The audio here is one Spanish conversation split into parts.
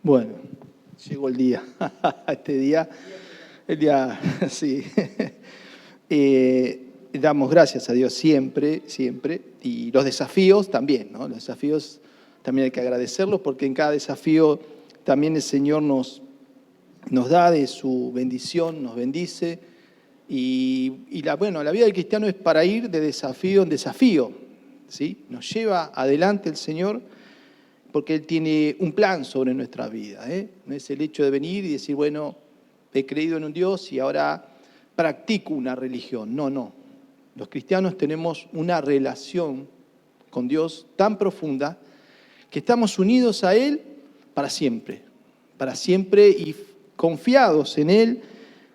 Bueno, llegó el día, este día, el día, sí. Damos gracias a Dios siempre, siempre, y los desafíos también, ¿no? Los desafíos también hay que agradecerlos porque en cada desafío también el Señor nos da de su bendición, nos bendice, y la vida del cristiano es para ir de desafío en desafío, ¿sí? Nos lleva adelante el Señor porque Él tiene un plan sobre nuestra vida, ¿eh? No es el hecho de venir y decir, bueno, he creído en un Dios y ahora practico una religión. No, no. Los cristianos tenemos una relación con Dios tan profunda que estamos unidos a Él para siempre y confiados en Él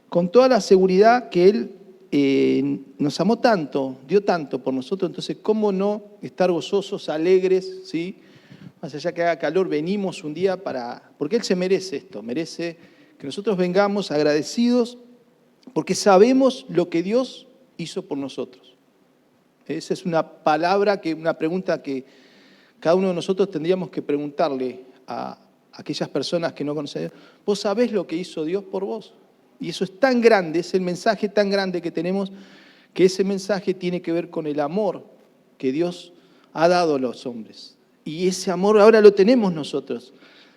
con toda la seguridad que Él nos amó tanto, dio tanto por nosotros. Entonces, ¿cómo no estar gozosos, alegres, ¿sí? Más allá que haga calor, venimos un día porque Él se merece esto, merece que nosotros vengamos agradecidos porque sabemos lo que Dios hizo por nosotros. Esa es una pregunta que cada uno de nosotros tendríamos que preguntarle a aquellas personas que no conocen. ¿Vos sabés lo que hizo Dios por vos? Y eso es tan grande, es el mensaje tan grande que tenemos, que ese mensaje tiene que ver con el amor que Dios ha dado a los hombres. Y ese amor ahora lo tenemos nosotros,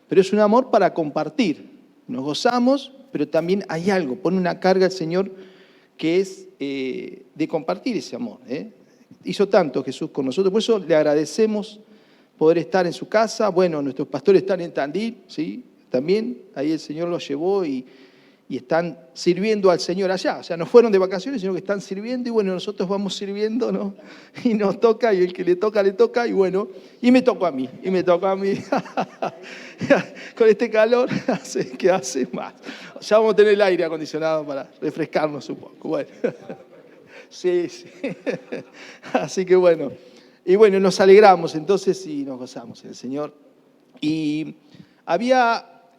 pero es un amor para compartir. Nos gozamos, pero también hay algo, pone una carga el Señor que es de compartir ese amor. Hizo tanto Jesús con nosotros, por eso le agradecemos poder estar en su casa. Bueno, nuestros pastores están en Tandil, ¿sí? También ahí el Señor los llevó y están sirviendo al Señor allá. O sea, no fueron de vacaciones, sino que están sirviendo y bueno, nosotros vamos sirviendo, ¿no? Y nos toca, y el que le toca, y bueno, y me tocó a mí. Con este calor, ¿qué hace más? Ya vamos a tener el aire acondicionado para refrescarnos un poco. Bueno, sí. Así que bueno, y bueno, nos alegramos entonces y nos gozamos en el Señor. Y había,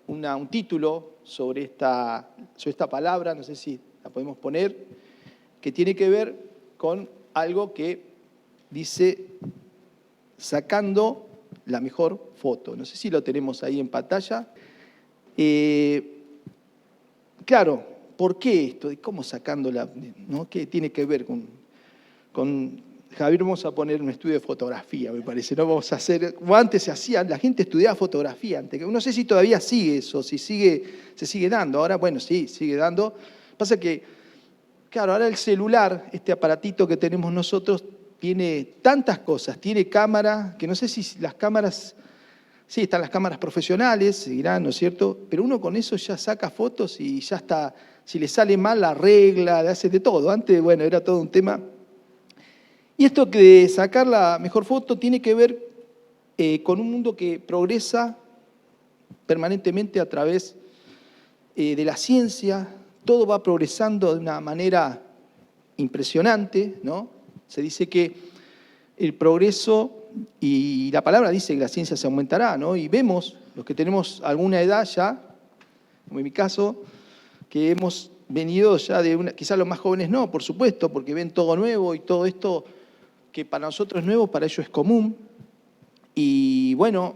un título sobre esta palabra, no sé si la podemos poner, que tiene que ver con algo que dice sacando la mejor foto. No sé si lo tenemos ahí en pantalla. Claro, ¿por qué esto? ¿Cómo sacándola? ¿No? ¿Qué tiene que ver con Javier? Vamos a poner un estudio de fotografía, me parece. No vamos a hacer, como antes se hacía, la gente estudiaba fotografía antes. No sé si todavía sigue eso, si se sigue dando. Ahora, bueno, sí, sigue dando. Pasa que, claro, ahora el celular, este aparatito que tenemos nosotros, tiene tantas cosas. Tiene cámara, que no sé si las cámaras, sí, están las cámaras profesionales, seguirán, ¿no es cierto? Pero uno con eso ya saca fotos y ya está, si le sale mal la regla, le hace de todo. Antes, bueno, era todo un tema. Y esto de sacar la mejor foto tiene que ver con un mundo que progresa permanentemente a través de la ciencia. Todo va progresando de una manera impresionante, ¿no? Se dice que el progreso, y la palabra dice que la ciencia se aumentará, ¿no? Y vemos, los que tenemos alguna edad ya, como en mi caso, que hemos venido ya quizás los más jóvenes no, por supuesto, porque ven todo nuevo y todo esto que para nosotros es nuevo, para ellos es común. Y bueno,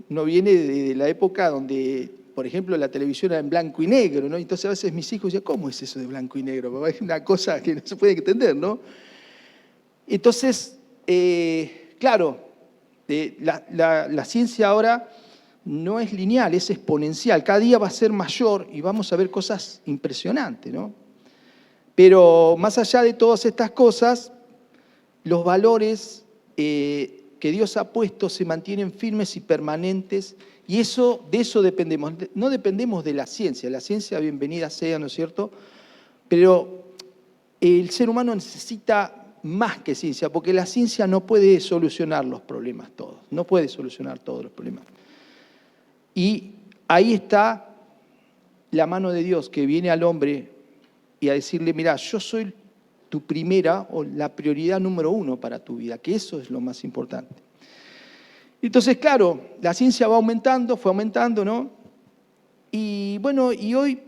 no viene de la época donde, por ejemplo, la televisión era en blanco y negro, ¿no? Entonces a veces mis hijos decían, ¿cómo es eso de blanco y negro? Papá, es una cosa que no se puede entender, ¿no? Entonces, claro, la ciencia ahora no es lineal, es exponencial. Cada día va a ser mayor y vamos a ver cosas impresionantes, ¿no? Pero más allá de todas estas cosas, los valores que Dios ha puesto se mantienen firmes y permanentes, y de eso dependemos. No dependemos de la ciencia bienvenida sea, ¿no es cierto? Pero el ser humano necesita más que ciencia, porque la ciencia no puede solucionar los problemas todos, no puede solucionar todos los problemas. Y ahí está la mano de Dios que viene al hombre y a decirle, mira, yo soy tu primera o la prioridad número uno para tu vida, que eso es lo más importante. Entonces, claro, la ciencia fue aumentando, ¿no? Y bueno, y hoy,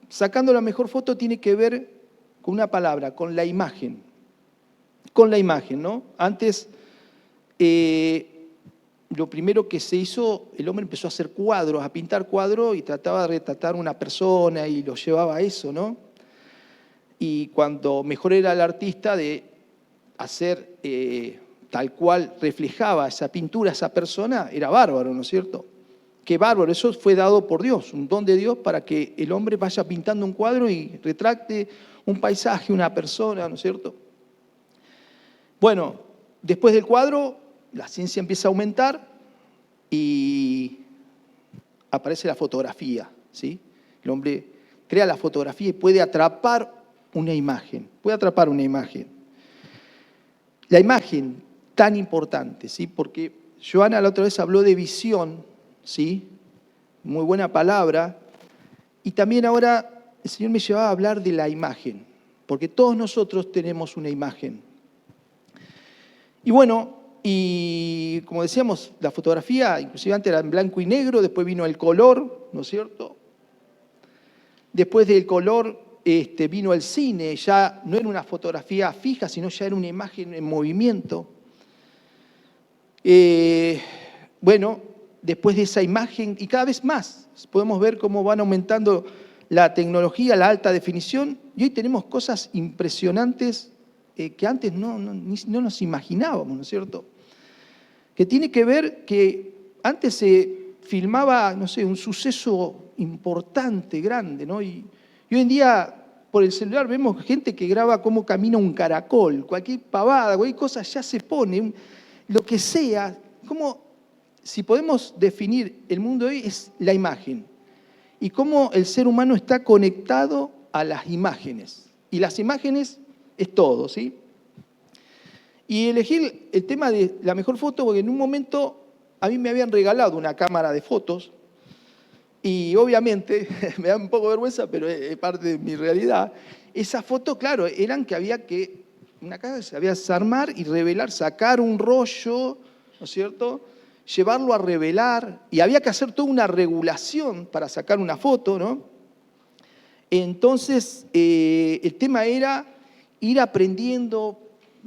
sacando la mejor foto, tiene que ver con una palabra, con la imagen, ¿no? Antes, lo primero que se hizo, el hombre empezó a hacer cuadros, a pintar cuadros y trataba de retratar una persona y lo llevaba a eso, ¿no? Y cuando mejor era el artista de hacer tal cual reflejaba esa pintura, esa persona, era bárbaro, ¿no es cierto? Qué bárbaro, eso fue dado por Dios, un don de Dios para que el hombre vaya pintando un cuadro y retrate un paisaje, una persona, ¿no es cierto? Bueno, después del cuadro, la ciencia empieza a aumentar y aparece la fotografía, ¿sí? El hombre crea la fotografía y puede atrapar una imagen, La imagen tan importante, ¿sí? Porque Joana la otra vez habló de visión, ¿sí? Muy buena palabra. Y también ahora el Señor me llevaba a hablar de la imagen, porque todos nosotros tenemos una imagen. Y bueno, y como decíamos, la fotografía, inclusive antes era en blanco y negro, después vino el color, ¿no es cierto? Después del color vino el cine, ya no era una fotografía fija, sino ya era una imagen en movimiento. Bueno, después de esa imagen, y cada vez más, podemos ver cómo van aumentando la tecnología, la alta definición, y hoy tenemos cosas impresionantes que antes no nos imaginábamos, ¿no es cierto? Que tiene que ver que antes se filmaba, no sé, un suceso importante, grande, ¿no? Y hoy en día, por el celular, vemos gente que graba cómo camina un caracol, cualquier pavada, cualquier cosa ya se pone, lo que sea. Como, si podemos definir el mundo de hoy, es la imagen. Y cómo el ser humano está conectado a las imágenes. Y las imágenes es todo, ¿sí? Y elegí el tema de la mejor foto porque en un momento a mí me habían regalado una cámara de fotos y obviamente, me da un poco de vergüenza, pero es parte de mi realidad, esas fotos, claro, eran que había que, una casa se había que desarmar y revelar, sacar un rollo, ¿no es cierto?, llevarlo a revelar, y había que hacer toda una regulación para sacar una foto, ¿no? Entonces, el tema era ir aprendiendo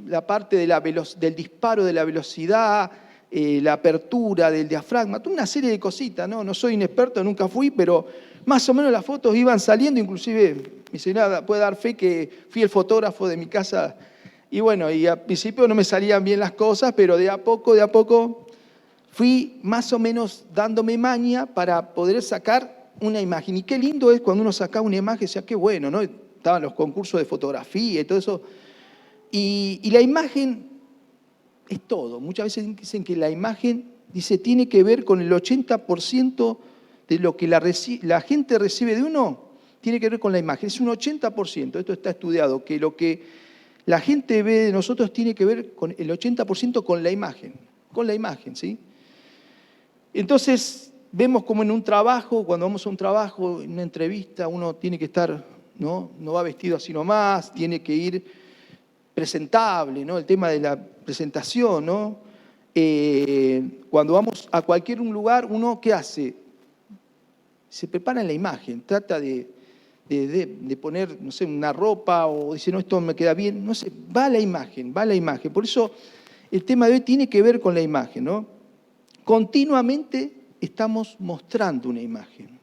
la parte de del disparo, de la velocidad, la apertura del diafragma, toda una serie de cositas, ¿no? No soy un experto, nunca fui, pero más o menos las fotos iban saliendo, inclusive mi señora puede dar fe que fui el fotógrafo de mi casa, y bueno, y al principio no me salían bien las cosas, pero de a poco, fui más o menos dándome maña para poder sacar una imagen. Y qué lindo es cuando uno saca una imagen, o sea, qué bueno, ¿no? Estaban los concursos de fotografía y todo eso. Y la imagen es todo. Muchas veces dicen que la imagen, tiene que ver con el 80% de lo que la gente recibe de uno, tiene que ver con la imagen. Es un 80%, esto está estudiado, que lo que la gente ve de nosotros tiene que ver con el 80% con la imagen, ¿sí? Entonces, vemos como en un trabajo, cuando vamos a un trabajo, en una entrevista, uno tiene que estar, no va vestido así nomás, tiene que ir presentable, ¿no? El tema de la presentación, ¿no? Cuando vamos a cualquier lugar, uno, ¿qué hace? Se prepara en la imagen, trata de poner, no sé, una ropa o dice, no, esto me queda bien, no sé, va la imagen. Por eso el tema de hoy tiene que ver con la imagen, ¿no? Continuamente estamos mostrando una imagen.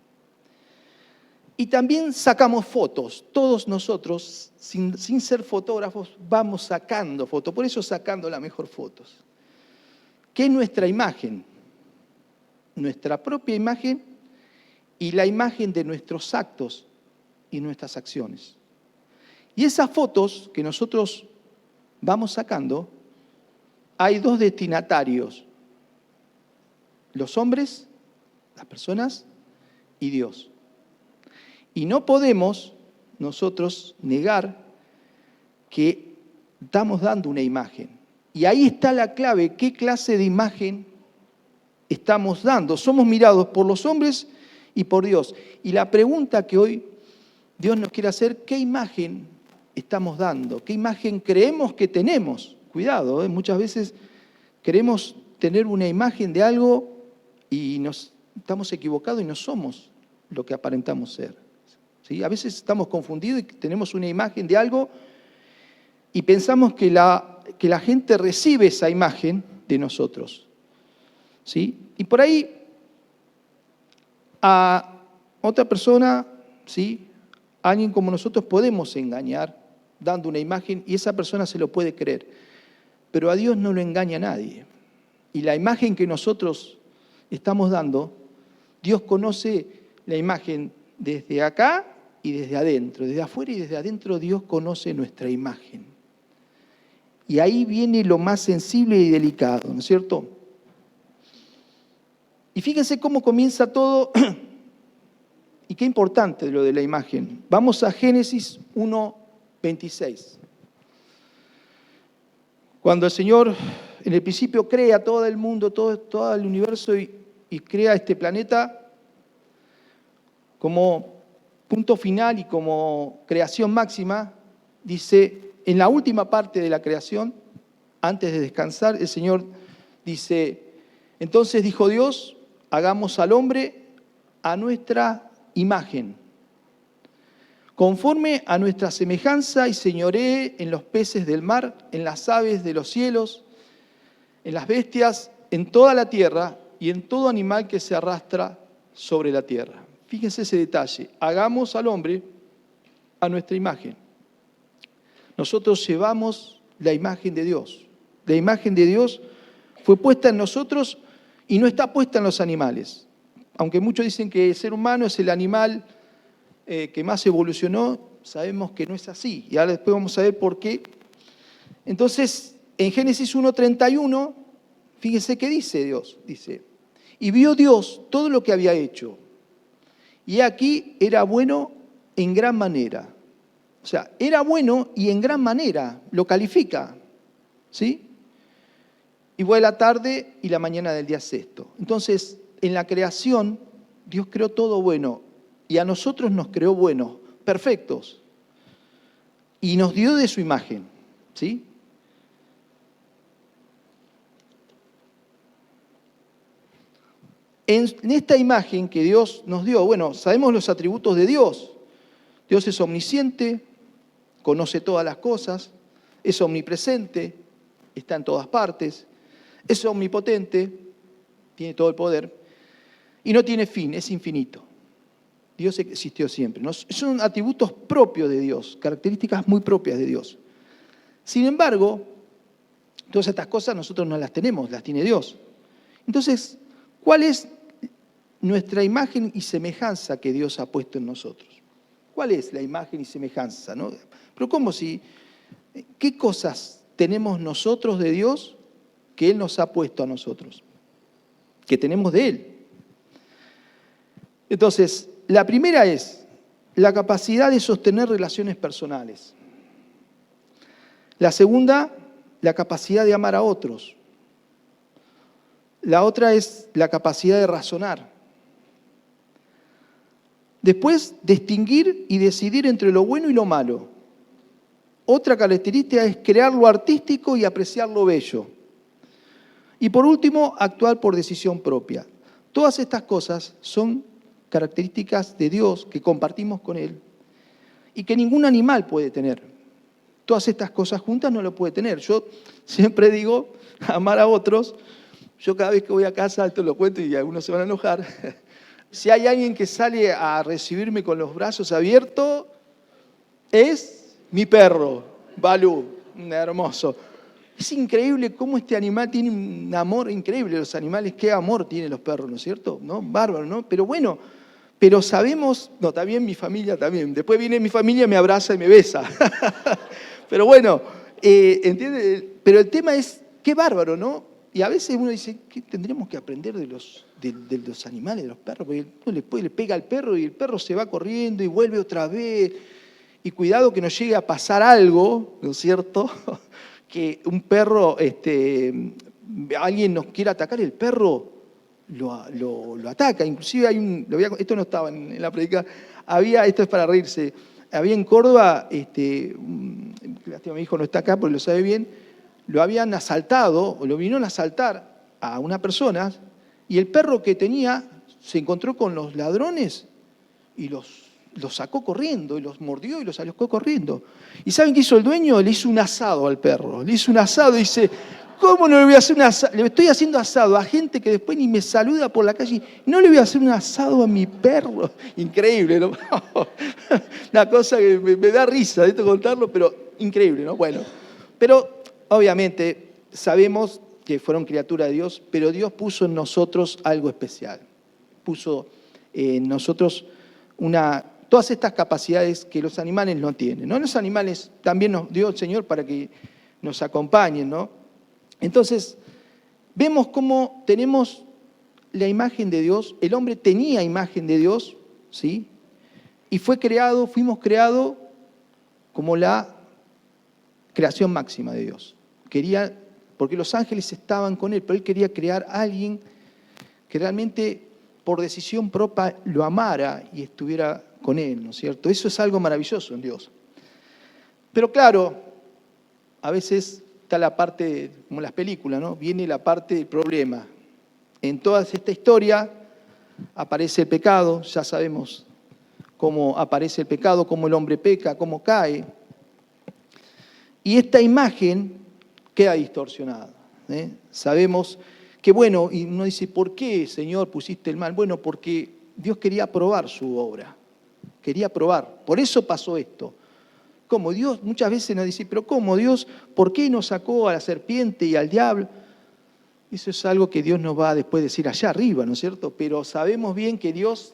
Y también sacamos fotos. Todos nosotros, sin ser fotógrafos, vamos sacando fotos. Por eso sacando las mejores fotos. ¿Qué es nuestra imagen? Nuestra propia imagen y la imagen de nuestros actos y nuestras acciones. Y esas fotos que nosotros vamos sacando, hay dos destinatarios. Los hombres, las personas y Dios. Y no podemos nosotros negar que estamos dando una imagen. Y ahí está la clave, qué clase de imagen estamos dando. Somos mirados por los hombres y por Dios. Y la pregunta que hoy Dios nos quiere hacer, ¿qué imagen estamos dando? ¿Qué imagen creemos que tenemos? Cuidado, muchas veces queremos tener una imagen de algo y estamos equivocados y no somos lo que aparentamos ser. ¿Sí? A veces estamos confundidos y tenemos una imagen de algo y pensamos que la gente recibe esa imagen de nosotros. ¿sí? Y por ahí a otra persona, ¿sí? A alguien como nosotros podemos engañar dando una imagen y esa persona se lo puede creer. Pero a Dios no lo engaña a nadie. Y la imagen que nosotros estamos dando, Dios conoce la imagen desde acá y desde adentro. Desde afuera y desde adentro Dios conoce nuestra imagen. Y ahí viene lo más sensible y delicado, ¿no es cierto? Y fíjense cómo comienza todo y qué importante lo de la imagen. Vamos a Génesis 1:26. Cuando el Señor en el principio crea todo el mundo, todo el universo y crea este planeta como punto final y como creación máxima, dice, en la última parte de la creación, antes de descansar, el Señor dice, entonces dijo Dios, hagamos al hombre a nuestra imagen, conforme a nuestra semejanza y señoree en los peces del mar, en las aves de los cielos, en las bestias, en toda la tierra y en todo animal que se arrastra sobre la tierra. Fíjense ese detalle, hagamos al hombre a nuestra imagen. Nosotros llevamos la imagen de Dios. La imagen de Dios fue puesta en nosotros y no está puesta en los animales. Aunque muchos dicen que el ser humano es el animal que más evolucionó, sabemos que no es así. Y ahora después vamos a ver por qué. Entonces, en Génesis 1:31, fíjense qué dice Dios. Dice, y vio Dios todo lo que había hecho. Y aquí era bueno en gran manera. O sea, era bueno y en gran manera, lo califica, ¿sí? Y fue la tarde y la mañana del día sexto. Entonces, en la creación, Dios creó todo bueno y a nosotros nos creó buenos, perfectos. Y nos dio de su imagen, ¿sí? En esta imagen que Dios nos dio, bueno, sabemos los atributos de Dios. Dios es omnisciente, conoce todas las cosas, es omnipresente, está en todas partes, es omnipotente, tiene todo el poder, y no tiene fin, es infinito. Dios existió siempre. Son atributos propios de Dios, características muy propias de Dios. Sin embargo, todas estas cosas nosotros no las tenemos, las tiene Dios. Entonces, ¿cuál es nuestra imagen y semejanza que Dios ha puesto en nosotros? ¿Cuál es la imagen y semejanza, no? Pero ¿cómo si? ¿Qué cosas tenemos nosotros de Dios que Él nos ha puesto a nosotros? Que tenemos de Él. Entonces, la primera es la capacidad de sostener relaciones personales. La segunda, la capacidad de amar a otros. La otra es la capacidad de razonar. Después, distinguir y decidir entre lo bueno y lo malo. Otra característica es crear lo artístico y apreciar lo bello. Y por último, actuar por decisión propia. Todas estas cosas son características de Dios que compartimos con Él y que ningún animal puede tener. Todas estas cosas juntas no lo puede tener. Yo siempre digo, amar a otros. Yo cada vez que voy a casa, esto lo cuento y algunos se van a enojar. Si hay alguien que sale a recibirme con los brazos abiertos, es mi perro, Balú, hermoso. Es increíble cómo este animal tiene un amor increíble. Los animales, qué amor tienen los perros, ¿no es cierto? ¿No? Bárbaro, ¿no? Pero bueno, pero sabemos, no, está bien mi familia también. Después viene mi familia, me abraza y me besa. Pero bueno, ¿entiendes? Pero el tema es, qué bárbaro, ¿no? Y a veces uno dice, ¿qué tendríamos que aprender de los animales, de los perros? Porque uno le pega al perro y el perro se va corriendo y vuelve otra vez. Y cuidado que nos llegue a pasar algo, ¿no es cierto? Que un perro, alguien nos quiera atacar, el perro lo ataca. Inclusive esto no estaba en la predica, esto es para reírse, había en Córdoba, lástima, mi hijo no está acá porque lo sabe bien, lo habían asaltado, o lo vinieron a asaltar a una persona, y el perro que tenía se encontró con los ladrones y los sacó corriendo, y los mordió y los sacó corriendo. ¿Y saben qué hizo el dueño? Le hizo un asado al perro. Le hizo un asado y dice, ¿Cómo no le voy a hacer un asado? Le estoy haciendo asado a gente que después ni me saluda por la calle. No le voy a hacer un asado a mi perro. Increíble, ¿no? Una cosa que me da risa de esto contarlo, pero increíble, ¿no? Bueno, pero obviamente sabemos que fueron criatura de Dios, pero Dios puso en nosotros algo especial. Puso en nosotros todas estas capacidades que los animales no tienen, ¿no? Los animales también nos dio el Señor para que nos acompañen, ¿no? Entonces, vemos cómo tenemos la imagen de Dios, el hombre tenía imagen de Dios, ¿sí? Y fuimos creados como la creación máxima de Dios. Porque los ángeles estaban con él, pero él quería crear a alguien que realmente por decisión propia lo amara y estuviera con él, ¿no es cierto? Eso es algo maravilloso en Dios. Pero claro, a veces está la parte, como las películas, ¿no? Viene la parte del problema. En toda esta historia aparece el pecado, ya sabemos cómo aparece el pecado, cómo el hombre peca, cómo cae. Y esta imagen queda distorsionada. Sabemos que, bueno, y uno dice, ¿por qué, Señor, pusiste el mal? Bueno, porque Dios quería probar su obra, quería probar. Por eso pasó esto. ¿Cómo Dios? Muchas veces nos dice, pero ¿cómo Dios? ¿Por qué nos sacó a la serpiente y al diablo? Eso es algo que Dios nos va a después decir allá arriba, ¿no es cierto? Pero sabemos bien que Dios,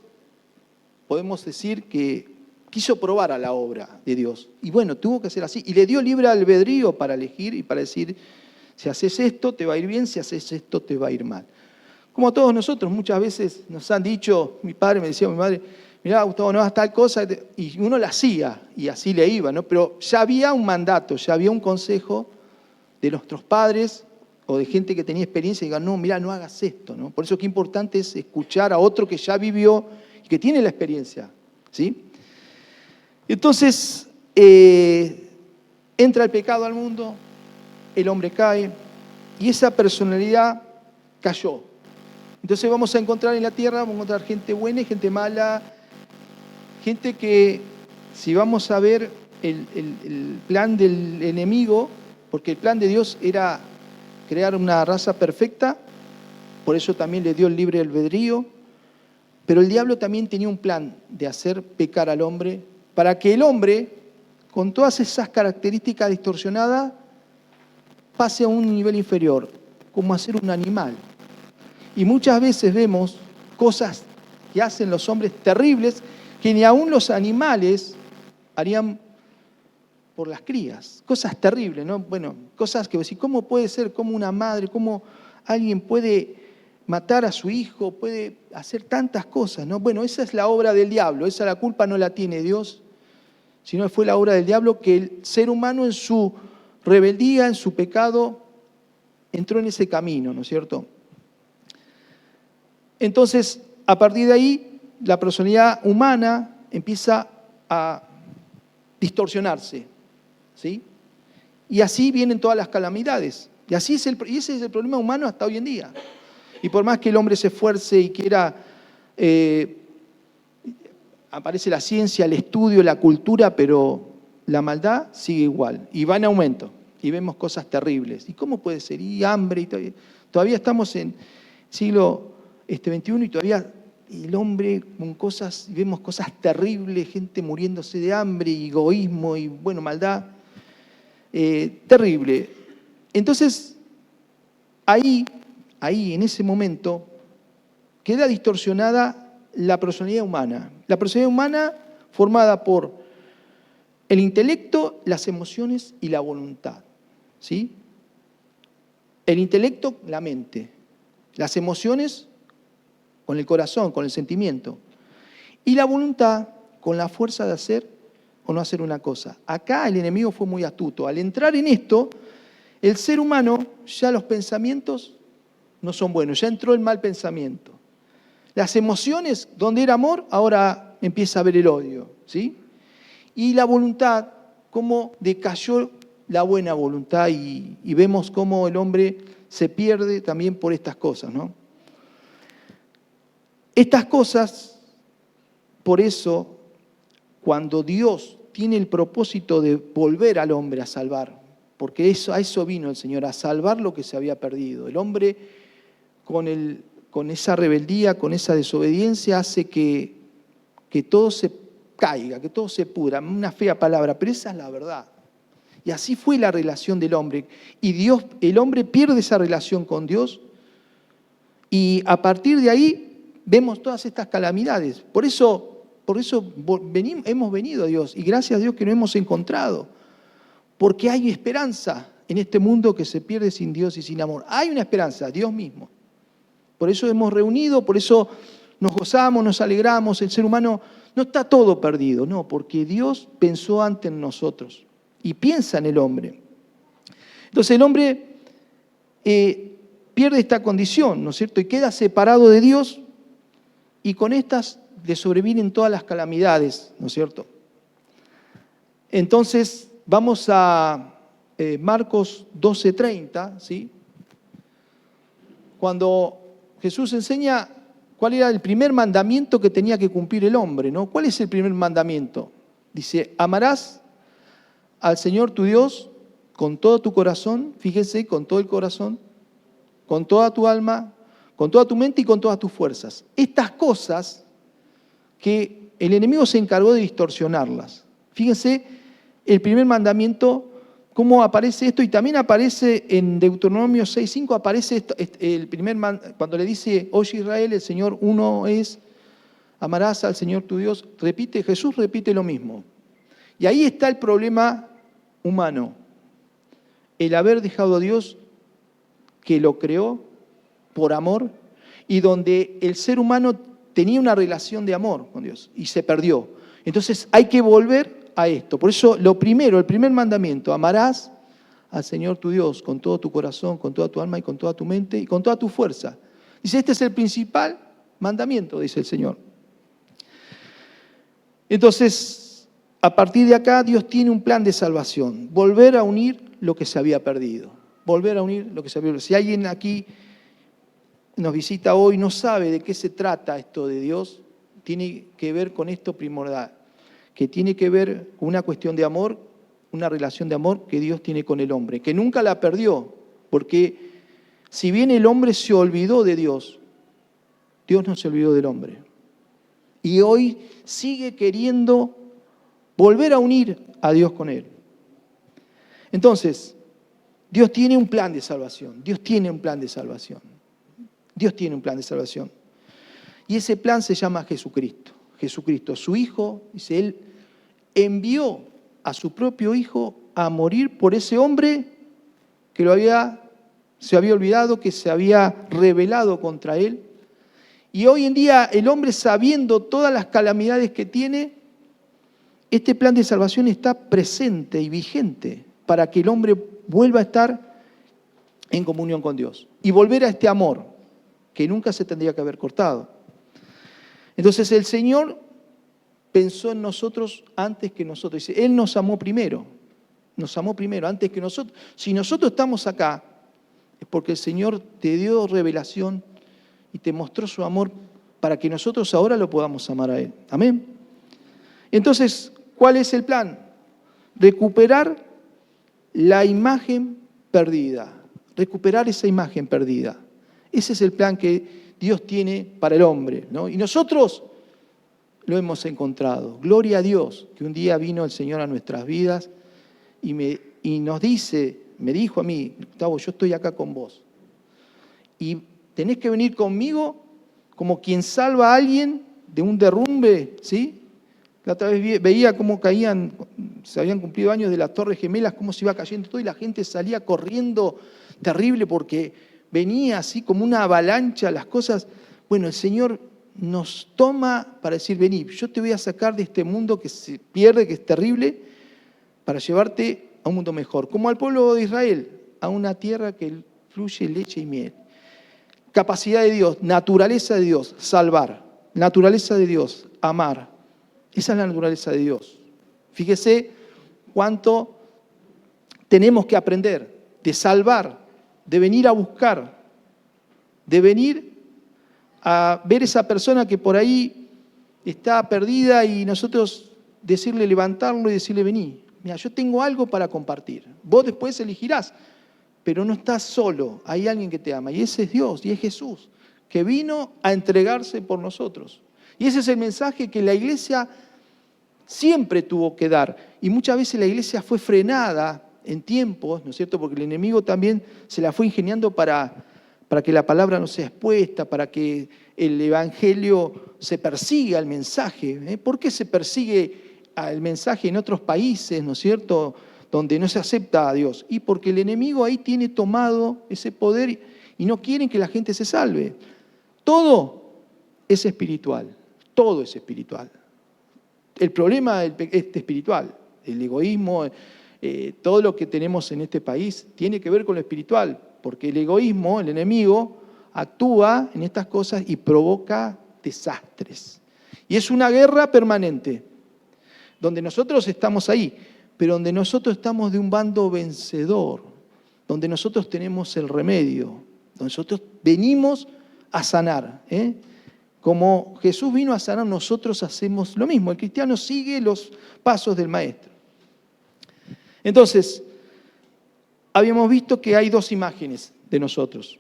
podemos decir que quiso probar a la obra de Dios. Y bueno, tuvo que ser así. Y le dio libre albedrío para elegir y para decir, si haces esto te va a ir bien, si haces esto te va a ir mal. Como a todos nosotros, muchas veces nos han dicho, mi padre me decía, mi madre, mirá, Gustavo, no hagas tal cosa, y uno la hacía, y así le iba, ¿no? Pero ya había un mandato, ya había un consejo de nuestros padres o de gente que tenía experiencia y digan, no, mirá, no hagas esto, ¿no? Por eso qué importante es escuchar a otro que ya vivió y que tiene la experiencia, ¿sí? Entonces, entra el pecado al mundo, el hombre cae, y esa personalidad cayó. Entonces vamos a encontrar en la tierra, vamos a encontrar gente buena y gente mala, gente que, si vamos a ver el plan del enemigo, porque el plan de Dios era crear una raza perfecta, por eso también le dio el libre albedrío, pero el diablo también tenía un plan de hacer pecar al hombre, para que el hombre, con todas esas características distorsionadas, pase a un nivel inferior, como a ser un animal. Y muchas veces vemos cosas que hacen los hombres terribles que ni aún los animales harían por las crías. Cosas terribles, ¿no? Bueno, cosas que decir, ¿cómo puede ser? ¿Cómo una madre? ¿Cómo alguien puede matar a su hijo? ¿Puede hacer tantas cosas? ¿No? Bueno, esa es la obra del diablo. Esa la culpa no la tiene Dios, sino fue la obra del diablo que el ser humano en su rebeldía, en su pecado, entró en ese camino, ¿no es cierto? Entonces, a partir de ahí, la personalidad humana empieza a distorsionarse, ¿sí? Y así vienen todas las calamidades. Y ese es el problema humano hasta hoy en día. Y por más que el hombre se esfuerce y quiera, aparece la ciencia, el estudio, la cultura, pero la maldad sigue igual y va en aumento. Y vemos cosas terribles. ¿Y cómo puede ser? Y hambre, y todavía estamos en siglo XXI y todavía el hombre con cosas, vemos cosas terribles, gente muriéndose de hambre, y egoísmo y, bueno, maldad. Terrible. Entonces, ahí, en ese momento, queda distorsionada la personalidad humana. La personalidad humana formada por el intelecto, las emociones y la voluntad. ¿Sí? El intelecto, la mente. Las emociones, con el corazón, con el sentimiento. Y la voluntad, con la fuerza de hacer o no hacer una cosa. Acá el enemigo fue muy astuto. Al entrar en esto, el ser humano, ya los pensamientos no son buenos, ya entró el mal pensamiento. Las emociones, donde era amor, ahora empieza a haber el odio, ¿sí? Y la voluntad, cómo decayó la buena voluntad y vemos cómo el hombre se pierde también por estas cosas, ¿no? Estas cosas, por eso, cuando Dios tiene el propósito de volver al hombre a salvar, porque a eso vino el Señor, a salvar lo que se había perdido. El hombre con esa rebeldía, con esa desobediencia, hace que todo se caiga, que todo se pudra. Una fea palabra, pero esa es la verdad. Y así fue la relación del hombre. Y el hombre pierde esa relación con Dios, y a partir de ahí vemos todas estas calamidades. Por eso hemos venido a Dios, y gracias a Dios que nos hemos encontrado, porque hay esperanza en este mundo que se pierde sin Dios y sin amor. Hay una esperanza, Dios mismo. Por eso hemos reunido, por eso nos gozamos, nos alegramos. El ser humano no está todo perdido, no, porque Dios pensó antes en nosotros y piensa en el hombre. Entonces el hombre pierde esta condición, ¿no es cierto? Y queda separado de Dios, y con estas le sobrevienen todas las calamidades, ¿no es cierto? Entonces vamos a Marcos 12:30, ¿sí? Cuando Jesús enseña cuál era el primer mandamiento que tenía que cumplir el hombre, ¿no? ¿Cuál es el primer mandamiento? Dice, amarás al Señor tu Dios con todo tu corazón, fíjense, con todo el corazón, con toda tu alma, con toda tu mente y con todas tus fuerzas. Estas cosas que el enemigo se encargó de distorsionarlas. Fíjense el primer mandamiento, cómo aparece esto, y también aparece en Deuteronomio 6:5, aparece esto, cuando le dice, oye Israel, el Señor uno es, amarás al Señor tu Dios, Jesús repite lo mismo. Y ahí está el problema humano, el haber dejado a Dios, que lo creó por amor, y donde el ser humano tenía una relación de amor con Dios y se perdió. Entonces hay que volver a esto. Por eso el primer mandamiento, amarás al Señor tu Dios con todo tu corazón, con toda tu alma y con toda tu mente y con toda tu fuerza. Dice, este es el principal mandamiento, dice el Señor. Entonces, a partir de acá, Dios tiene un plan de salvación, volver a unir lo que se había perdido, volver a unir lo que se había perdido. Si alguien aquí nos visita hoy, no sabe de qué se trata esto de Dios, tiene que ver con esto primordial, que tiene que ver con una cuestión de amor, una relación de amor que Dios tiene con el hombre, que nunca la perdió, porque si bien el hombre se olvidó de Dios, Dios no se olvidó del hombre. Y hoy sigue queriendo volver a unir a Dios con él. Entonces, Dios tiene un plan de salvación, Dios tiene un plan de salvación. Dios tiene un plan de salvación. Y ese plan se llama Jesucristo. Jesucristo, su Hijo, dice, Él envió a su propio Hijo a morir por ese hombre que se había olvidado, que se había rebelado contra Él. Y hoy en día el hombre, sabiendo todas las calamidades que tiene, este plan de salvación está presente y vigente para que el hombre vuelva a estar en comunión con Dios y volver a este amor que nunca se tendría que haber cortado. Entonces el Señor pensó en nosotros antes que nosotros. Dice, Él nos amó primero antes que nosotros. Si nosotros estamos acá, es porque el Señor te dio revelación y te mostró su amor para que nosotros ahora lo podamos amar a Él. Amén. Entonces, ¿cuál es el plan? Recuperar la imagen perdida. Recuperar esa imagen perdida. Ese es el plan que Dios tiene para el hombre, ¿no? Y nosotros lo hemos encontrado. Gloria a Dios, que un día vino el Señor a nuestras vidas y nos dice, me dijo a mí, Gustavo, yo estoy acá con vos. Y tenés que venir conmigo como quien salva a alguien de un derrumbe, ¿sí? La otra vez veía cómo caían, se habían cumplido años de las Torres Gemelas, cómo se iba cayendo todo y la gente salía corriendo terrible porque venía así como una avalancha las cosas. Bueno, el Señor nos toma para decir, vení, yo te voy a sacar de este mundo que se pierde, que es terrible, para llevarte a un mundo mejor. Como al pueblo de Israel, a una tierra que fluye leche y miel. Capacidad de Dios, naturaleza de Dios, salvar. Naturaleza de Dios, amar. Esa es la naturaleza de Dios. Fíjese cuánto tenemos que aprender de salvar, de venir a buscar, de venir a ver esa persona que por ahí está perdida y nosotros decirle, levantarlo y decirle, vení, mira, yo tengo algo para compartir. Vos después elegirás, pero no estás solo. Hay alguien que te ama y ese es Dios y es Jesús, que vino a entregarse por nosotros. Y ese es el mensaje que la iglesia siempre tuvo que dar. Y muchas veces la iglesia fue frenada en tiempos, ¿no es cierto? Porque el enemigo también se la fue ingeniando para que la palabra no sea expuesta, para que el evangelio se persiga el mensaje. ¿Por qué se persigue al mensaje en otros países, ¿no es cierto?, donde no se acepta a Dios? Y porque el enemigo ahí tiene tomado ese poder y no quieren que la gente se salve. Todo es espiritual, todo es espiritual. El problema es espiritual, el egoísmo, todo lo que tenemos en este país tiene que ver con lo espiritual, porque el egoísmo, el enemigo, actúa en estas cosas y provoca desastres. Y es una guerra permanente, donde nosotros estamos ahí, pero donde nosotros estamos de un bando vencedor, donde nosotros tenemos el remedio, donde nosotros venimos a sanar. Como Jesús vino a sanar, nosotros hacemos lo mismo. El cristiano sigue los pasos del Maestro. Entonces, habíamos visto que hay dos imágenes de nosotros.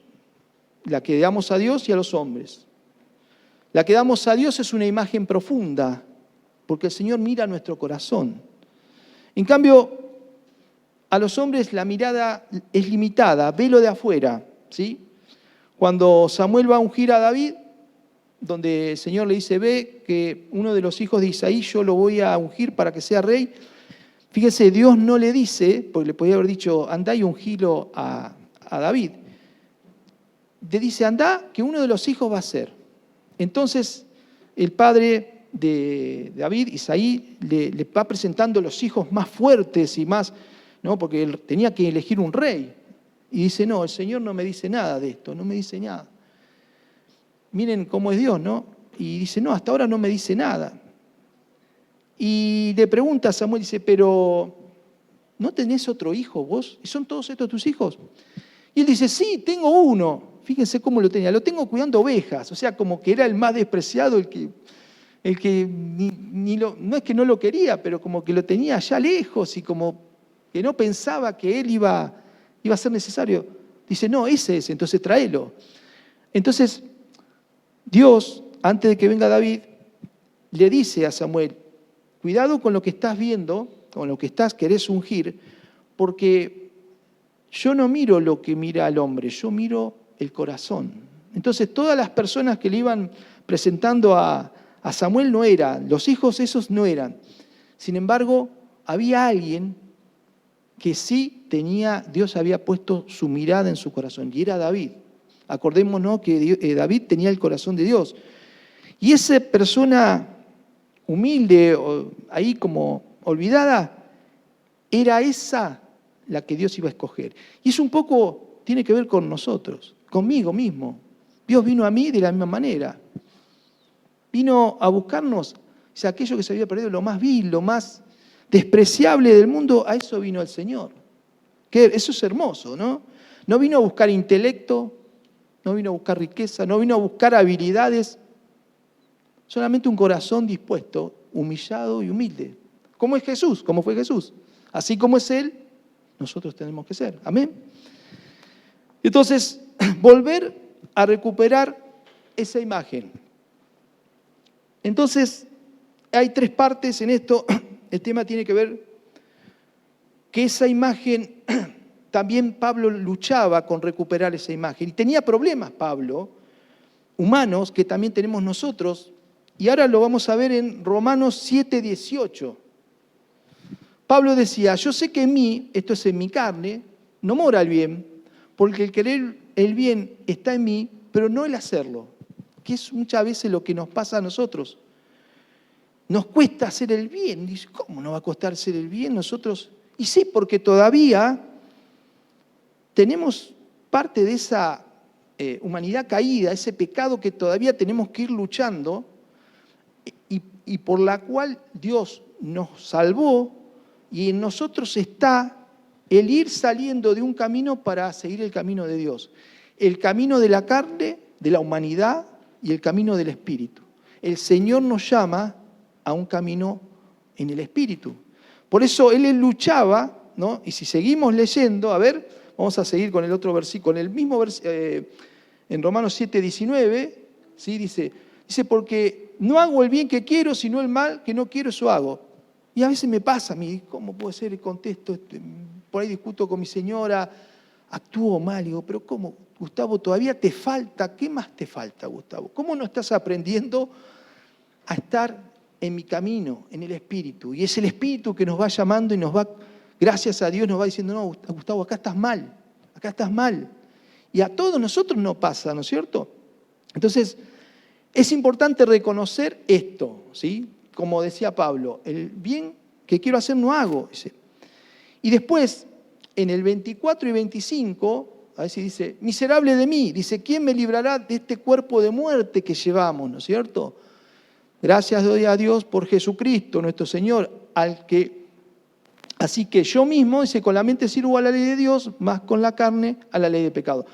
La que damos a Dios y a los hombres. La que damos a Dios es una imagen profunda, porque el Señor mira nuestro corazón. En cambio, a los hombres la mirada es limitada, velo de afuera, ¿sí? Cuando Samuel va a ungir a David, donde el Señor le dice, ve que uno de los hijos de Isaí yo lo voy a ungir para que sea rey. Fíjese, Dios no le dice, porque le podía haber dicho, andá y ungilo a David. Le dice, andá, que uno de los hijos va a ser. Entonces, el padre de David, Isaí, le va presentando los hijos más fuertes y más, ¿no? Porque él tenía que elegir un rey. Y dice, no, el Señor no me dice nada de esto, no me dice nada. Miren cómo es Dios, ¿no? Y dice, no, hasta ahora no me dice nada. Y le pregunta a Samuel, dice, pero ¿no tenés otro hijo vos? ¿Y son todos estos tus hijos? Y él dice, sí, tengo uno. Fíjense cómo lo tenía. Lo tengo cuidando ovejas. O sea, como que era el más despreciado, el que no es que no lo quería, pero como que lo tenía allá lejos y como que no pensaba que él iba a ser necesario. Dice, no, ese es, entonces tráelo. Entonces, Dios, antes de que venga David, le dice a Samuel, cuidado con lo que estás viendo, con lo que querés ungir, porque yo no miro lo que mira al hombre, yo miro el corazón. Entonces todas las personas que le iban presentando a Samuel no eran, los hijos esos no eran. Sin embargo, había alguien que sí Dios había puesto su mirada en su corazón, y era David. Acordémonos que David tenía el corazón de Dios. Y esa persona humilde, ahí como olvidada, era esa la que Dios iba a escoger. Y eso un poco tiene que ver con nosotros, conmigo mismo. Dios vino a mí de la misma manera. Vino a buscarnos, o sea, aquello que se había perdido, lo más vil, lo más despreciable del mundo, a eso vino el Señor. Que eso es hermoso, ¿no? No vino a buscar intelecto, no vino a buscar riqueza, no vino a buscar habilidades, solamente un corazón dispuesto, humillado y humilde. ¿Cómo es Jesús? ¿Cómo fue Jesús? Así como es Él, nosotros tenemos que ser. Amén. Entonces, volver a recuperar esa imagen. Entonces, hay tres partes en esto. El tema tiene que ver que esa imagen, también Pablo luchaba con recuperar esa imagen. Y tenía problemas, Pablo, humanos, que también tenemos nosotros. Y ahora lo vamos a ver en Romanos 7:18. Pablo decía, yo sé que en mí, esto es en mi carne, no mora el bien, porque el querer el bien está en mí, pero no el hacerlo, que es muchas veces lo que nos pasa a nosotros. Nos cuesta hacer el bien. Dice, ¿cómo no va a costar hacer el bien nosotros? Y sí, porque todavía tenemos parte de esa humanidad caída, ese pecado que todavía tenemos que ir luchando y por la cual Dios nos salvó, y en nosotros está el ir saliendo de un camino para seguir el camino de Dios. El camino de la carne, de la humanidad y el camino del Espíritu. El Señor nos llama a un camino en el Espíritu. Por eso él luchaba, ¿no? Y si seguimos leyendo, a ver, vamos a seguir con el otro versículo, con el mismo versículo, en Romanos 7:19, ¿sí? Dice, porque no hago el bien que quiero, sino el mal que no quiero, eso hago. Y a veces me pasa a mí, ¿cómo puede ser el contexto? Por ahí discuto con mi señora, actúo mal, digo, pero ¿cómo, Gustavo? Todavía te falta, ¿qué más te falta, Gustavo? ¿Cómo no estás aprendiendo a estar en mi camino, en el Espíritu? Y es el Espíritu que nos va llamando y nos va, gracias a Dios, nos va diciendo, no, Gustavo, acá estás mal. Y a todos nosotros nos pasa, ¿no es cierto? Entonces, es importante reconocer esto, ¿sí? Como decía Pablo, el bien que quiero hacer no hago. Dice. Y después, en el 24 y 25, a ver si dice, miserable de mí, dice, ¿quién me librará de este cuerpo de muerte que llevamos, ¿no es cierto? Gracias doy a Dios por Jesucristo, nuestro Señor, así que yo mismo, dice, con la mente sirvo a la ley de Dios, más con la carne a la ley de pecado.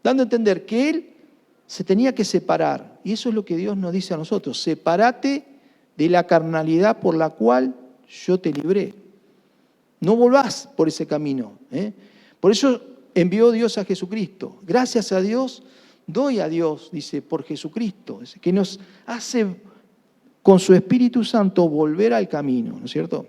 Dando a entender que él se tenía que separar. Y eso es lo que Dios nos dice a nosotros. Sepárate de la carnalidad por la cual yo te libré. No volvás por ese camino. Por eso envió Dios a Jesucristo. Gracias a Dios, doy a Dios, dice, por Jesucristo, que nos hace con su Espíritu Santo volver al camino, ¿no es cierto?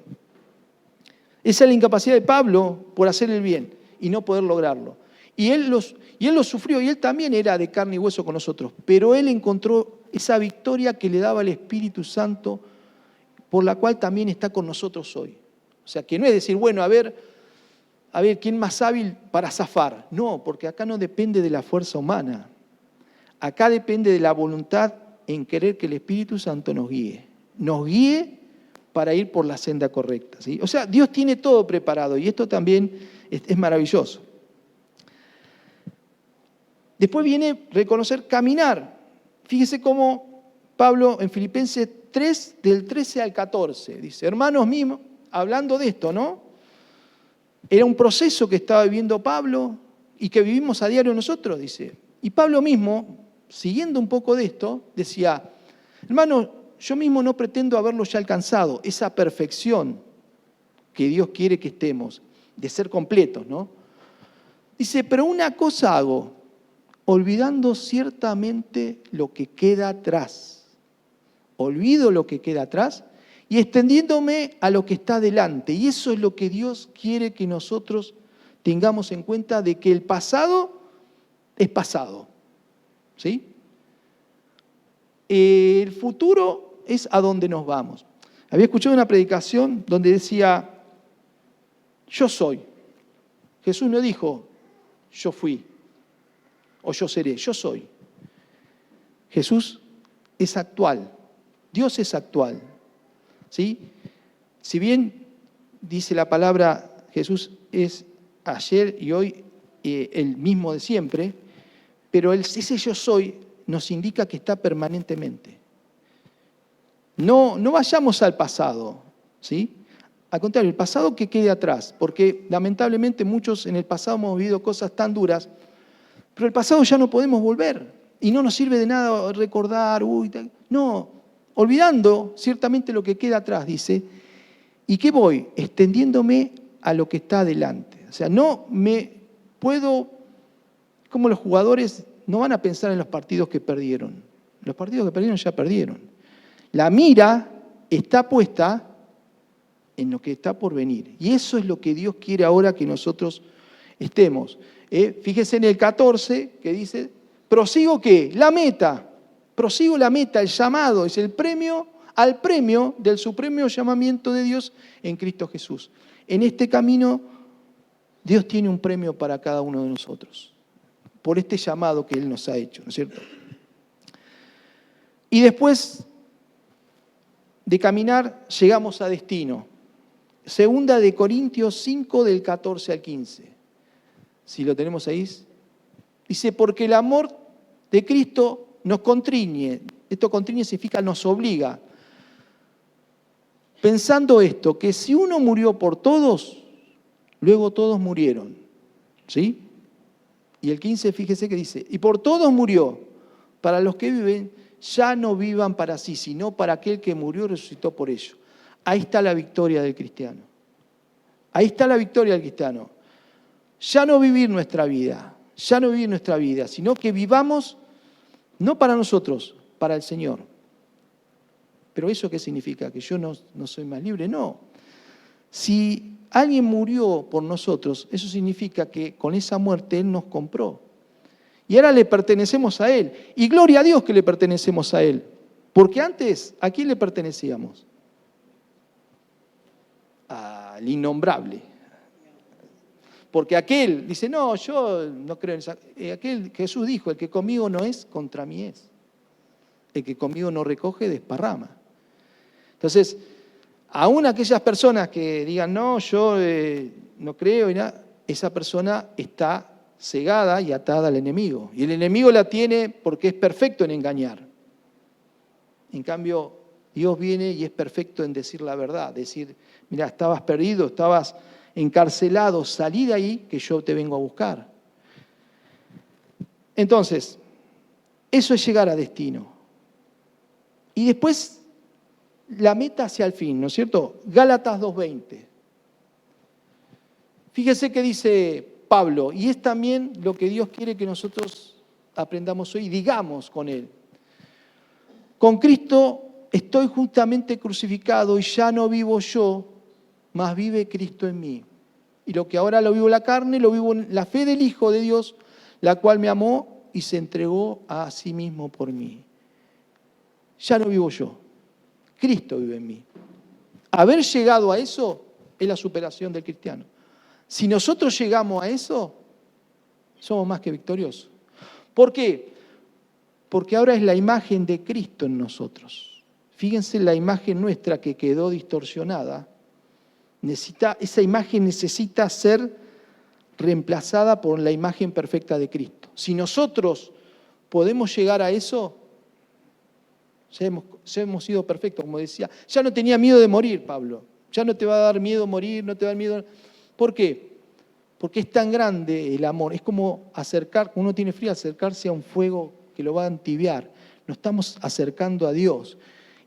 Esa es la incapacidad de Pablo por hacer el bien y no poder lograrlo. Y él lo sufrió, y él también era de carne y hueso con nosotros, pero él encontró esa victoria que le daba el Espíritu Santo, por la cual también está con nosotros hoy. O sea, que no es decir, bueno, a ver, ¿quién más hábil para zafar? No, porque acá no depende de la fuerza humana. Acá depende de la voluntad en querer que el Espíritu Santo nos guíe para ir por la senda correcta, ¿sí? O sea, Dios tiene todo preparado y esto también es maravilloso. Después viene reconocer caminar. Fíjese cómo Pablo en Filipenses 3, del 13 al 14, dice, hermanos míos, hablando de esto, ¿no? Era un proceso que estaba viviendo Pablo y que vivimos a diario nosotros, dice. Y Pablo mismo, siguiendo un poco de esto, decía, hermanos, yo mismo no pretendo haberlo ya alcanzado, esa perfección que Dios quiere que estemos, de ser completos, ¿no? Dice, pero una cosa hago, olvidando ciertamente lo que queda atrás. Olvido lo que queda atrás y extendiéndome a lo que está delante. Y eso es lo que Dios quiere que nosotros tengamos en cuenta, de que el pasado es pasado, ¿sí? El futuro es a donde nos vamos. Había escuchado una predicación donde decía, yo soy. Jesús no dijo, yo fui o yo seré, yo soy. Jesús es actual, Dios es actual, ¿sí? Si bien dice la palabra, Jesús es ayer y hoy el mismo de siempre, pero ese yo soy nos indica que está permanentemente. No vayamos al pasado, ¿sí? Al contrario, el pasado que quede atrás, porque lamentablemente muchos en el pasado hemos vivido cosas tan duras, pero el pasado ya no podemos volver y no nos sirve de nada recordar, no, olvidando ciertamente lo que queda atrás, dice, ¿y qué voy? Extendiéndome a lo que está adelante. O sea, no me puedo, como los jugadores no van a pensar en los partidos que perdieron. Los partidos que perdieron ya perdieron. La mira está puesta en lo que está por venir. Y eso es lo que Dios quiere ahora que nosotros estemos. Fíjese en el 14 que dice, prosigo ¿qué? La meta. Prosigo la meta, el llamado, es el premio al premio del supremo llamamiento de Dios en Cristo Jesús. En este camino Dios tiene un premio para cada uno de nosotros, por este llamado que Él nos ha hecho, ¿no es cierto? Y después de caminar llegamos a destino. Segunda de Corintios 5 del 14 al 15. Si lo tenemos ahí. Dice, porque el amor de Cristo nos constriñe. Esto constriñe significa nos obliga. Pensando esto, que si uno murió por todos, luego todos murieron. ¿Sí? Y el 15, fíjese que dice, y por todos murió, para los que viven, ya no vivan para sí, sino para aquel que murió y resucitó por ellos. Ahí está la victoria del cristiano. Ahí está la victoria del cristiano. Ya no vivir nuestra vida, sino que vivamos no para nosotros, para el Señor. ¿Pero eso qué significa? ¿Que yo no soy más libre? No. Si alguien murió por nosotros, eso significa que con esa muerte Él nos compró. Y ahora le pertenecemos a Él. Y gloria a Dios que le pertenecemos a Él. Porque antes, ¿a quién le pertenecíamos? Al innombrable. Porque aquel dice, no, yo no creo en esa. Jesús dijo, el que conmigo no es, contra mí es. El que conmigo no recoge, desparrama. Entonces, aún aquellas personas que digan, no, yo no creo, y nada, esa persona está cegada y atada al enemigo. Y el enemigo la tiene porque es perfecto en engañar. En cambio, Dios viene y es perfecto en decir la verdad. Decir, mira, estabas perdido, estabas encarcelado, salí de ahí que yo te vengo a buscar. Entonces, eso es llegar a destino. Y después, la meta hacia el fin, ¿no es cierto? Gálatas 2:20. Fíjese que dice Pablo, y es también lo que Dios quiere que nosotros aprendamos hoy y digamos con Él. Con Cristo estoy justamente crucificado y ya no vivo yo, mas vive Cristo en mí. Y lo que ahora lo vivo en la carne, lo vivo en la fe del Hijo de Dios, la cual me amó y se entregó a sí mismo por mí. Ya no vivo yo, Cristo vive en mí. Haber llegado a eso es la superación del cristiano. Si nosotros llegamos a eso, somos más que victoriosos. ¿Por qué? Porque ahora es la imagen de Cristo en nosotros. Fíjense la imagen nuestra que quedó distorsionada. Esa imagen necesita ser reemplazada por la imagen perfecta de Cristo. Si nosotros podemos llegar a eso, ya hemos sido perfectos, como decía. Ya no tenía miedo de morir, Pablo. Ya no te va a dar miedo morir, no te va a dar miedo. ¿Por qué? Porque es tan grande el amor. Es como uno tiene frío, acercarse a un fuego que lo va a entibiar. Nos estamos acercando a Dios.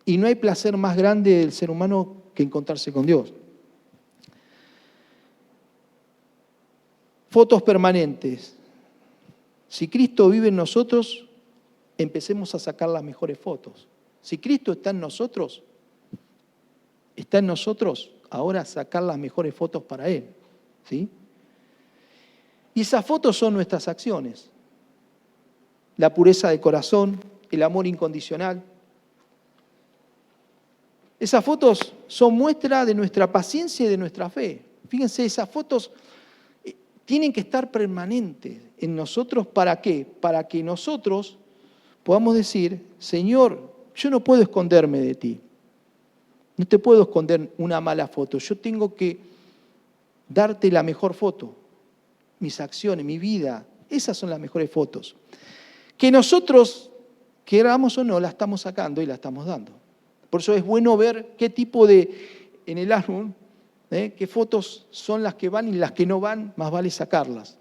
Y no hay placer más grande del ser humano que encontrarse con Dios. Fotos permanentes. Si Cristo vive en nosotros, empecemos a sacar las mejores fotos. Si Cristo está en nosotros, ahora sacar las mejores fotos para Él. ¿Sí? Y esas fotos son nuestras acciones. La pureza de corazón, el amor incondicional. Esas fotos son muestra de nuestra paciencia y de nuestra fe. Fíjense, esas fotos tienen que estar permanentes en nosotros. ¿Para qué? Para que nosotros podamos decir, Señor, yo no puedo esconderme de ti. No te puedo esconder una mala foto. Yo tengo que darte la mejor foto. Mis acciones, mi vida, esas son las mejores fotos. Que nosotros, queramos o no, la estamos sacando y la estamos dando. Por eso es bueno ver qué tipo en el álbum, qué fotos son las que van y las que no van, más vale sacarlas.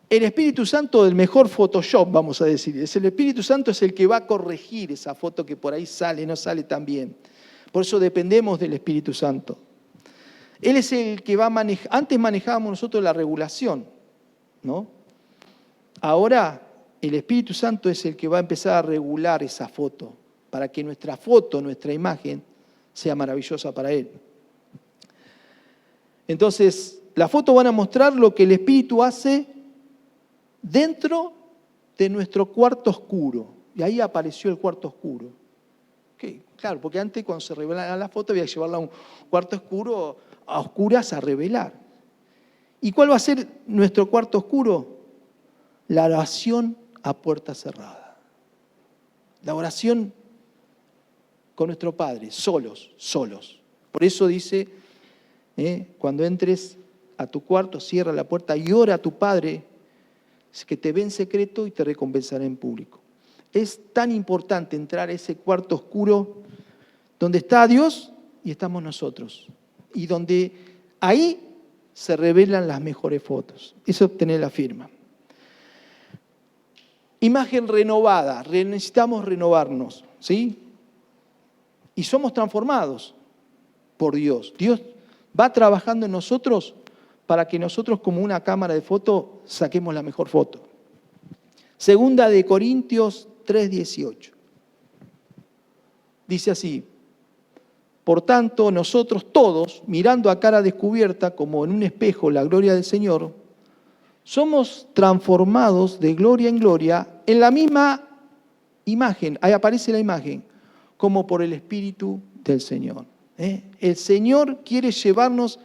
El Espíritu Santo del mejor Photoshop, vamos a decir. El Espíritu Santo es el que va a corregir esa foto que por ahí sale, no sale tan bien. Por eso dependemos del Espíritu Santo. Él es el que va a manejar. Antes manejábamos nosotros la regulación, ¿no? Ahora el Espíritu Santo es el que va a empezar a regular esa foto para que nuestra foto, nuestra imagen, sea maravillosa para Él. Entonces, las fotos van a mostrar lo que el Espíritu hace dentro de nuestro cuarto oscuro. Y ahí apareció el cuarto oscuro. Okay, claro, porque antes cuando se revelaba la foto había que llevarla a un cuarto oscuro, a oscuras, a revelar. ¿Y cuál va a ser nuestro cuarto oscuro? La oración a puerta cerrada. La oración con nuestro Padre, solos. Por eso dice, cuando entres a tu cuarto, cierra la puerta y ora a tu Padre, que te ve en secreto y te recompensará en público. Es tan importante entrar a ese cuarto oscuro donde está Dios y estamos nosotros. Y donde ahí se revelan las mejores fotos. Eso es obtener la firma. Imagen renovada. Necesitamos renovarnos, ¿sí? Y somos transformados por Dios. Dios va trabajando en nosotros para que nosotros como una cámara de foto saquemos la mejor foto. Segunda de Corintios 3:18. Dice así: por tanto, nosotros todos, mirando a cara descubierta como en un espejo la gloria del Señor, somos transformados de gloria en gloria en la misma imagen, ahí aparece la imagen, como por el Espíritu del Señor. El Señor quiere llevarnos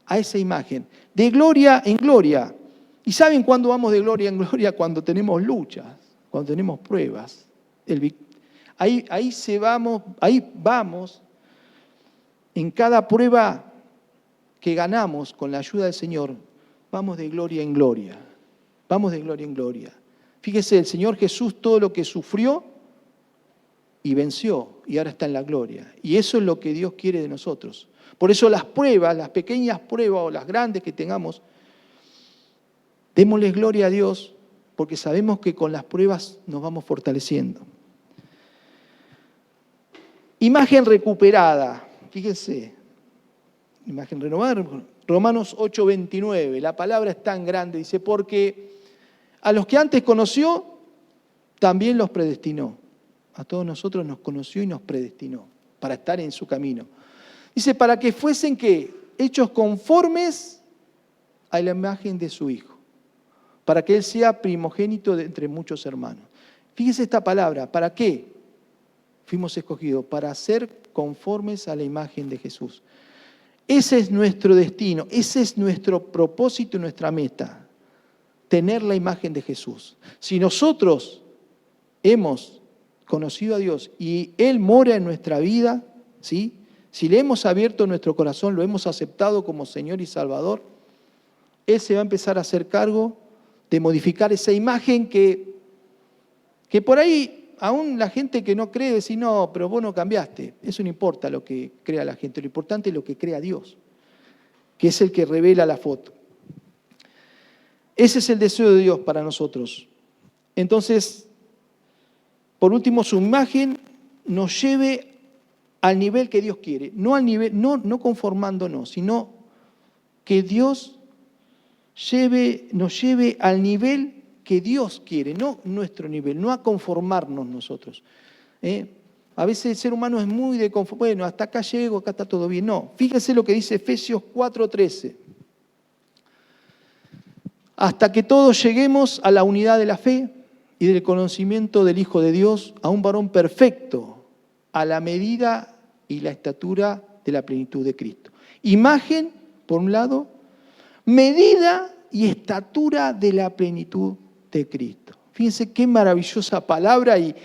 a esa imagen, de gloria en gloria. ¿Y saben cuándo vamos de gloria en gloria? Cuando tenemos luchas, cuando tenemos pruebas. Ahí vamos, en cada prueba que ganamos con la ayuda del Señor, vamos de gloria en gloria. Vamos de gloria en gloria. Fíjese, el Señor Jesús todo lo que sufrió y venció, y ahora está en la gloria. Y eso es lo que Dios quiere de nosotros. Por eso las pruebas, las pequeñas pruebas o las grandes que tengamos, démosle gloria a Dios, porque sabemos que con las pruebas nos vamos fortaleciendo. Imagen recuperada, fíjense, imagen renovada, Romanos 8:29, la palabra es tan grande, dice, porque a los que antes conoció, también los predestinó. A todos nosotros nos conoció y nos predestinó para estar en su camino. Dice, para que fuesen, ¿qué? Hechos conformes a la imagen de su Hijo, para que Él sea primogénito de entre muchos hermanos. Fíjese esta palabra, ¿para qué fuimos escogidos? Para ser conformes a la imagen de Jesús. Ese es nuestro destino, ese es nuestro propósito y nuestra meta, tener la imagen de Jesús. Si nosotros hemos conocido a Dios y Él mora en nuestra vida, ¿sí? Si le hemos abierto nuestro corazón, lo hemos aceptado como Señor y Salvador, Él se va a empezar a hacer cargo de modificar esa imagen que por ahí, aún la gente que no cree, dice, no, pero vos no cambiaste. Eso no importa lo que crea la gente, lo importante es lo que crea Dios, que es el que revela la foto. Ese es el deseo de Dios para nosotros. Entonces, por último, su imagen nos lleve al nivel que Dios quiere, no al nivel, no conformándonos, sino que Dios nos lleve al nivel que Dios quiere, no nuestro nivel, no a conformarnos nosotros. A veces el ser humano es muy de conformar, bueno, hasta acá llego, acá está todo bien. No, fíjense lo que dice Efesios 4:13. Hasta que todos lleguemos a la unidad de la fe y del conocimiento del Hijo de Dios, a un varón perfecto, a la medida y la estatura de la plenitud de Cristo. Imagen, por un lado, medida y estatura de la plenitud de Cristo. Fíjense qué maravillosa palabra y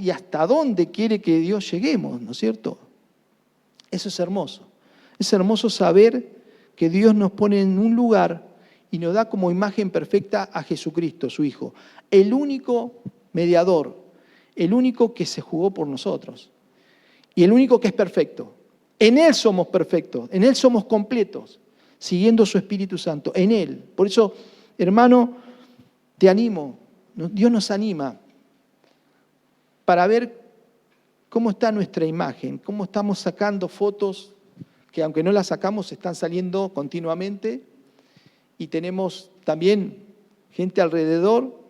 hasta dónde quiere que Dios lleguemos, ¿no es cierto? Eso es hermoso. Es hermoso saber que Dios nos pone en un lugar y nos da como imagen perfecta a Jesucristo, su Hijo. El único mediador, el único que se jugó por nosotros y el único que es perfecto. En Él somos perfectos, en Él somos completos, siguiendo su Espíritu Santo, en Él. Por eso, hermano, te animo, Dios nos anima para ver cómo está nuestra imagen, cómo estamos sacando fotos que aunque no las sacamos están saliendo continuamente y tenemos también gente alrededor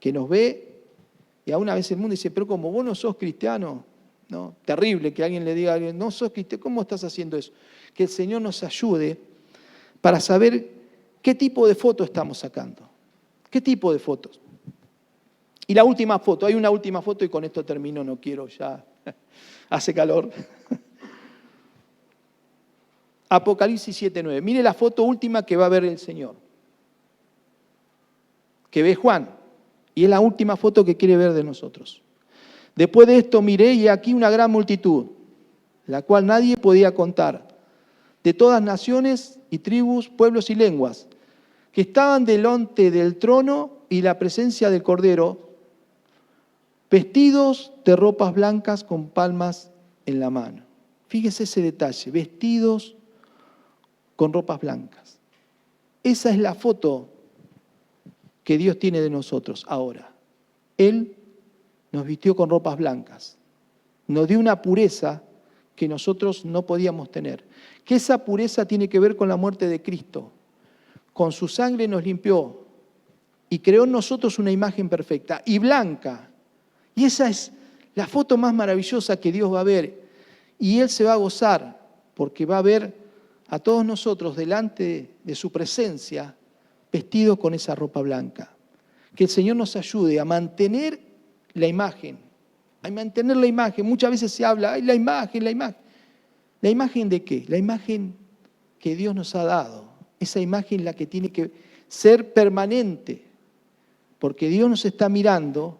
que nos ve y aún a veces el mundo dice, pero como vos no sos cristiano, ¿no? Terrible que alguien le diga a alguien, no sos cristiano, ¿cómo estás haciendo eso? Que el Señor nos ayude para saber qué tipo de foto estamos sacando, qué tipo de fotos. Y la última foto, hay una última foto y con esto termino, no quiero ya, hace calor. Apocalipsis 7:9. Mire la foto última que va a ver el Señor, que ve Juan, y es la última foto que quiere ver de nosotros. Después de esto miré y aquí una gran multitud, la cual nadie podía contar, de todas naciones y tribus, pueblos y lenguas, que estaban delante del trono y la presencia del Cordero, vestidos de ropas blancas con palmas en la mano. Fíjese ese detalle, vestidos con ropas blancas. Esa es la foto que Dios tiene de nosotros ahora. Él nos vistió con ropas blancas, nos dio una pureza que nosotros no podíamos tener. Que esa pureza tiene que ver con la muerte de Cristo. Con su sangre nos limpió y creó en nosotros una imagen perfecta y blanca. Y esa es la foto más maravillosa que Dios va a ver. Y Él se va a gozar porque va a ver a todos nosotros delante de su presencia vestidos con esa ropa blanca. Que el Señor nos ayude a mantener la imagen. A mantener la imagen. Muchas veces se habla, ¡ay, la imagen, la imagen! ¿La imagen de qué? La imagen que Dios nos ha dado. Esa imagen la que tiene que ser permanente. Porque Dios nos está mirando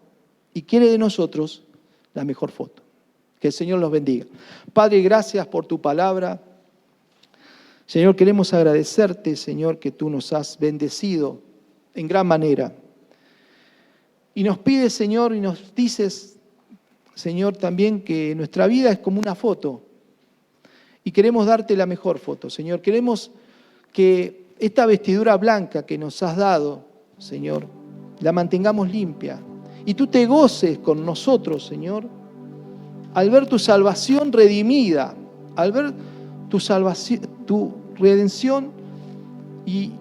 y quiere de nosotros la mejor foto. Que el Señor los bendiga. Padre, gracias por tu palabra. Señor, queremos agradecerte, Señor, que tú nos has bendecido en gran manera. Y nos pides, Señor, y nos dices, Señor, también que nuestra vida es como una foto. Y queremos darte la mejor foto, Señor. Queremos que esta vestidura blanca que nos has dado, Señor, la mantengamos limpia. Y tú te goces con nosotros, Señor, al ver tu salvación redimida, al ver tu salvación, tu redención y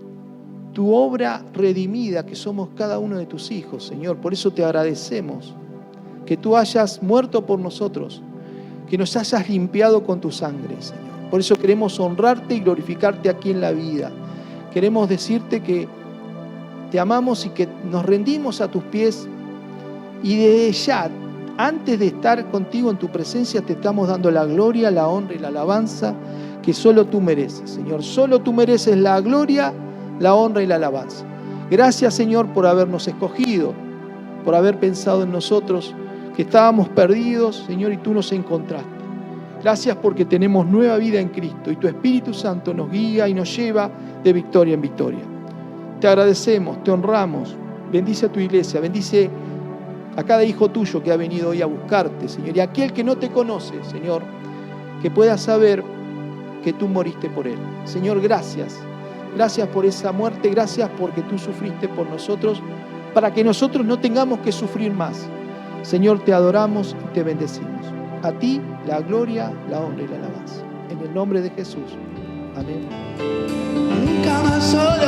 tu obra redimida, que somos cada uno de tus hijos, Señor. Por eso te agradecemos que tú hayas muerto por nosotros, que nos hayas limpiado con tu sangre, Señor. Por eso queremos honrarte y glorificarte aquí en la vida. Queremos decirte que te amamos y que nos rendimos a tus pies y desde ya, antes de estar contigo en tu presencia, te estamos dando la gloria, la honra y la alabanza que solo tú mereces, Señor. Solo tú mereces la gloria, la honra y la alabanza. Gracias, Señor, por habernos escogido, por haber pensado en nosotros, que estábamos perdidos, Señor, y tú nos encontraste. Gracias porque tenemos nueva vida en Cristo y tu Espíritu Santo nos guía y nos lleva de victoria en victoria. Te agradecemos, te honramos. Bendice a tu iglesia, bendice a cada hijo tuyo que ha venido hoy a buscarte, Señor. Y a aquel que no te conoce, Señor, que pueda saber que tú moriste por él. Señor, gracias. Gracias por esa muerte, gracias porque tú sufriste por nosotros, para que nosotros no tengamos que sufrir más. Señor, te adoramos y te bendecimos. A ti la gloria, la honra y la alabanza. En el nombre de Jesús. Amén. Nunca más sola.